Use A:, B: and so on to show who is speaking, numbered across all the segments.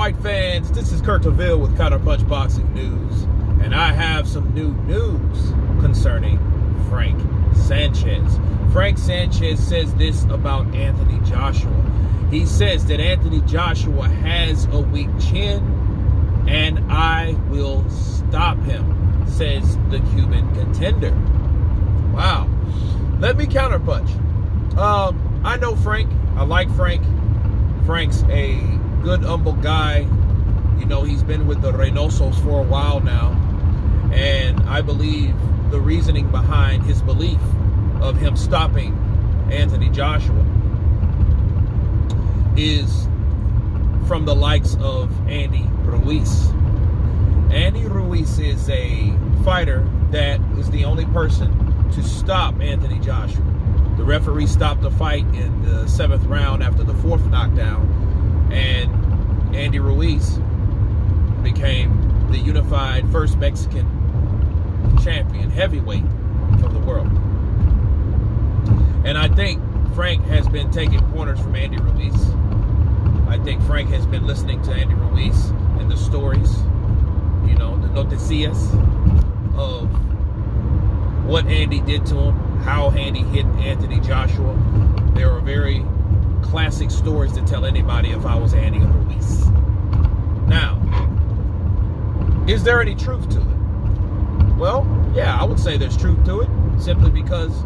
A: fight fans? This is Kurt DeVille with Counterpunch Boxing News, and I have some new news concerning Frank Sanchez. Frank Sanchez says this about Anthony Joshua. He says that Anthony Joshua has a weak chin, and I will stop him, says the Cuban contender. Wow. Let me counterpunch. I know Frank. I like Frank. Frank's a good, humble guy. You know, he's been with the Reynosos for a while now. And I believe the reasoning behind his belief of him stopping Anthony Joshua is from the likes of Andy Ruiz. Andy Ruiz is a fighter that is the only person to stop Anthony Joshua. The referee stopped the fight in the 7th round after the 4th knockdown, and Andy Ruiz became the unified first Mexican champion, heavyweight of the world. And I think Frank has been taking pointers from Andy Ruiz. I think Frank has been listening to Andy Ruiz and the stories, you know, the noticias of what Andy did to him, how Andy hit Anthony Joshua. There are very classic stories to tell anybody if I was Andy Ruiz. Now, is there any truth to it? Well, yeah, I would say there's truth to it, simply because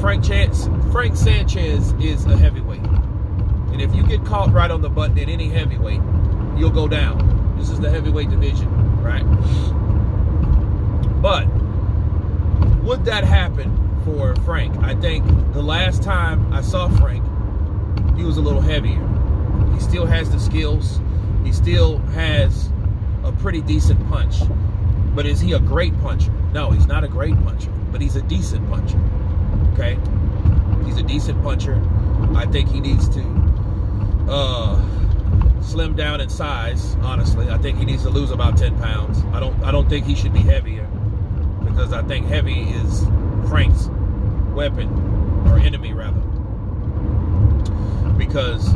A: Frank Sanchez is a heavyweight. And if you get caught right on the button in any heavyweight, you'll go down. This is the heavyweight division, right? But would that happen for Frank? I think the last time I saw Frank, he was a little heavier. He still has the skills. He still has a pretty decent punch. But is he a great puncher? No, he's not a great puncher, but he's a decent puncher. Okay? He's a decent puncher. I think he needs to slim down in size, honestly. I think he needs to lose about 10 pounds. I don't think he should be heavier, because I think heavy is Frank's weapon, or enemy rather. Because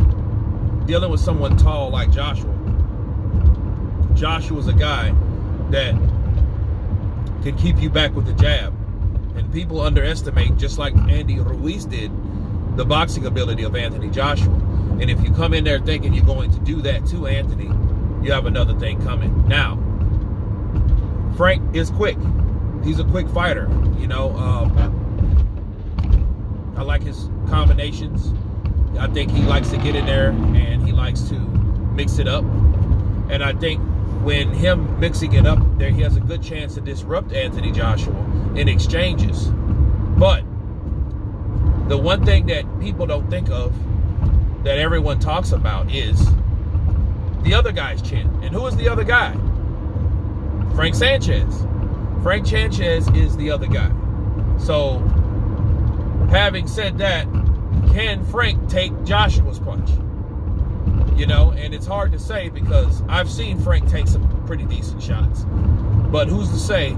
A: dealing with someone tall like Joshua's a guy that can keep you back with the jab. And people underestimate, just like Andy Ruiz did, the boxing ability of Anthony Joshua. And if you come in there thinking you're going to do that to Anthony, you have another thing coming. Now, Frank is quick. He's a quick fighter. You know, I like his combinations. I think he likes to get in there and he likes to mix it up. And I think when him mixing it up there, he has a good chance to disrupt Anthony Joshua in exchanges. But the one thing that people don't think of, that everyone talks about, is the other guy's chin. And who is the other guy? Frank Sanchez. Frank Sanchez is the other guy. So, having said that, can Frank take Joshua's punch? You know, and it's hard to say, because I've seen Frank take some pretty decent shots. But who's to say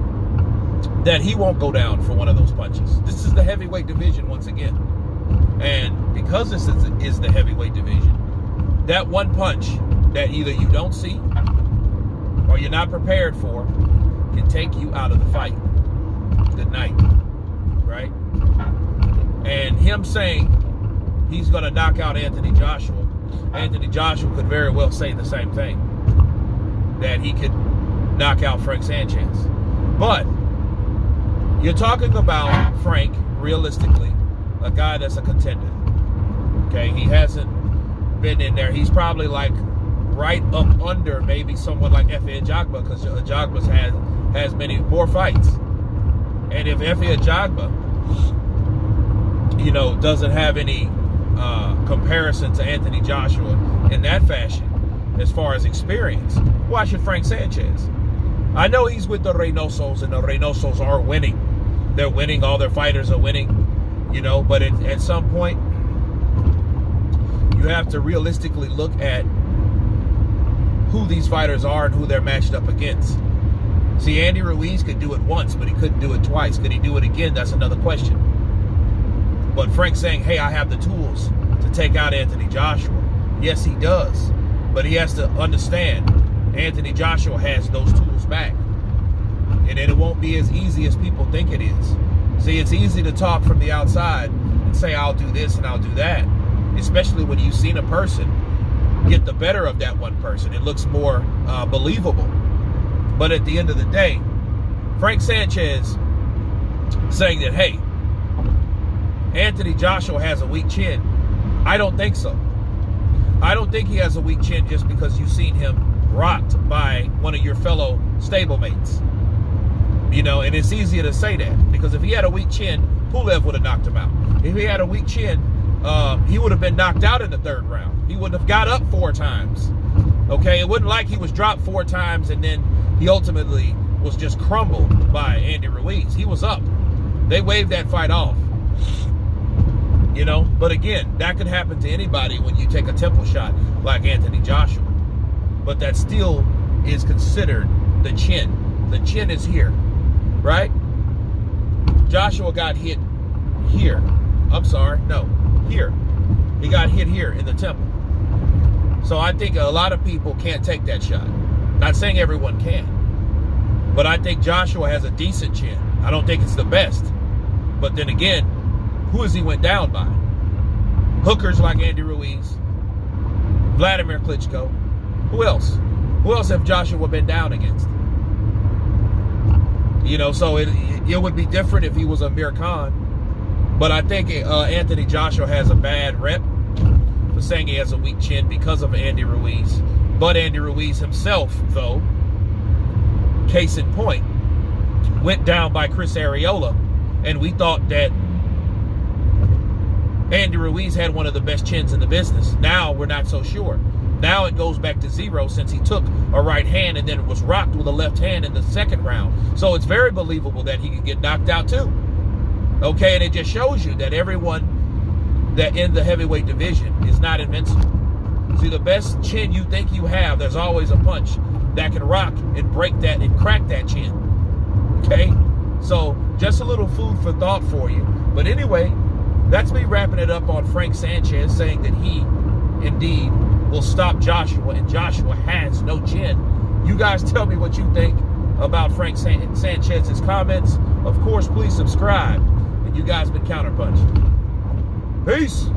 A: that he won't go down for one of those punches? This is the heavyweight division once again. And because this is the heavyweight division, that one punch that either you don't see or you're not prepared for can take you out of the fight. Good night. Right? And him saying he's going to knock out Anthony Joshua could very well say the same thing, that he could knock out Frank Sanchez. But you're talking about Frank, realistically, a guy that's a contender. Okay, he hasn't been in there. He's probably like right up under maybe someone like Efe Ajagba, because Ajagba has many more fights. And if Efe Ajagba, you know, doesn't have any comparison to Anthony Joshua in that fashion as far as experience, why should Frank Sanchez? I know he's with the Reynosos, and the Reynosos are winning. They're winning. All their fighters are winning. You know, but at some point, you have to realistically look at who these fighters are and who they're matched up against. See, Andy Ruiz could do it once, but he couldn't do it twice. Could he do it again? That's another question. But Frank saying, hey, I have the tools to take out Anthony Joshua. Yes, he does. But he has to understand Anthony Joshua has those tools back. And then it won't be as easy as people think it is. See, it's easy to talk from the outside and say, I'll do this and I'll do that. Especially when you've seen a person get the better of that one person. It looks more believable. But at the end of the day, Frank Sanchez saying that, hey, Anthony Joshua has a weak chin. I don't think so. I don't think he has a weak chin just because you've seen him rocked by one of your fellow stablemates. You know, and it's easier to say that because if he had a weak chin, Pulev would have knocked him out. If he had a weak chin, he would have been knocked out in the third round. He wouldn't have got up 4 times. Okay, it wasn't like he was dropped 4 times and then he ultimately was just crumbled by Andy Ruiz. He was up. They waved that fight off. You know, but again, that could happen to anybody when you take a temple shot like Anthony Joshua. But that still is considered the chin. The chin is here, right? Joshua got hit here. I'm sorry, no, here. He got hit here in the temple. So I think a lot of people can't take that shot. Not saying everyone can. But I think Joshua has a decent chin. I don't think it's the best. But then again, who has he went down by? Hookers like Andy Ruiz, Vladimir Klitschko. Who else? Who else have Joshua been down against? You know, so it would be different if he was Amir Khan. But I think Anthony Joshua has a bad rep for saying he has a weak chin because of Andy Ruiz. But Andy Ruiz himself, though, case in point, went down by Chris Arreola. And we thought that Andy Ruiz had one of the best chins in the business. Now we're not so sure. Now it goes back to 0 since he took a right hand and then was rocked with a left hand in the second round. So it's very believable that he could get knocked out too. Okay, and it just shows you that everyone that in the heavyweight division is not invincible. See, the best chin you think you have, there's always a punch that can rock and break that and crack that chin. Okay? So just a little food for thought for you. But anyway, that's me wrapping it up on Frank Sanchez saying that he indeed will stop Joshua and Joshua has no chin. You guys tell me what you think about Frank Sanchez's comments. Of course, please subscribe. And you guys been Counterpunch. Peace.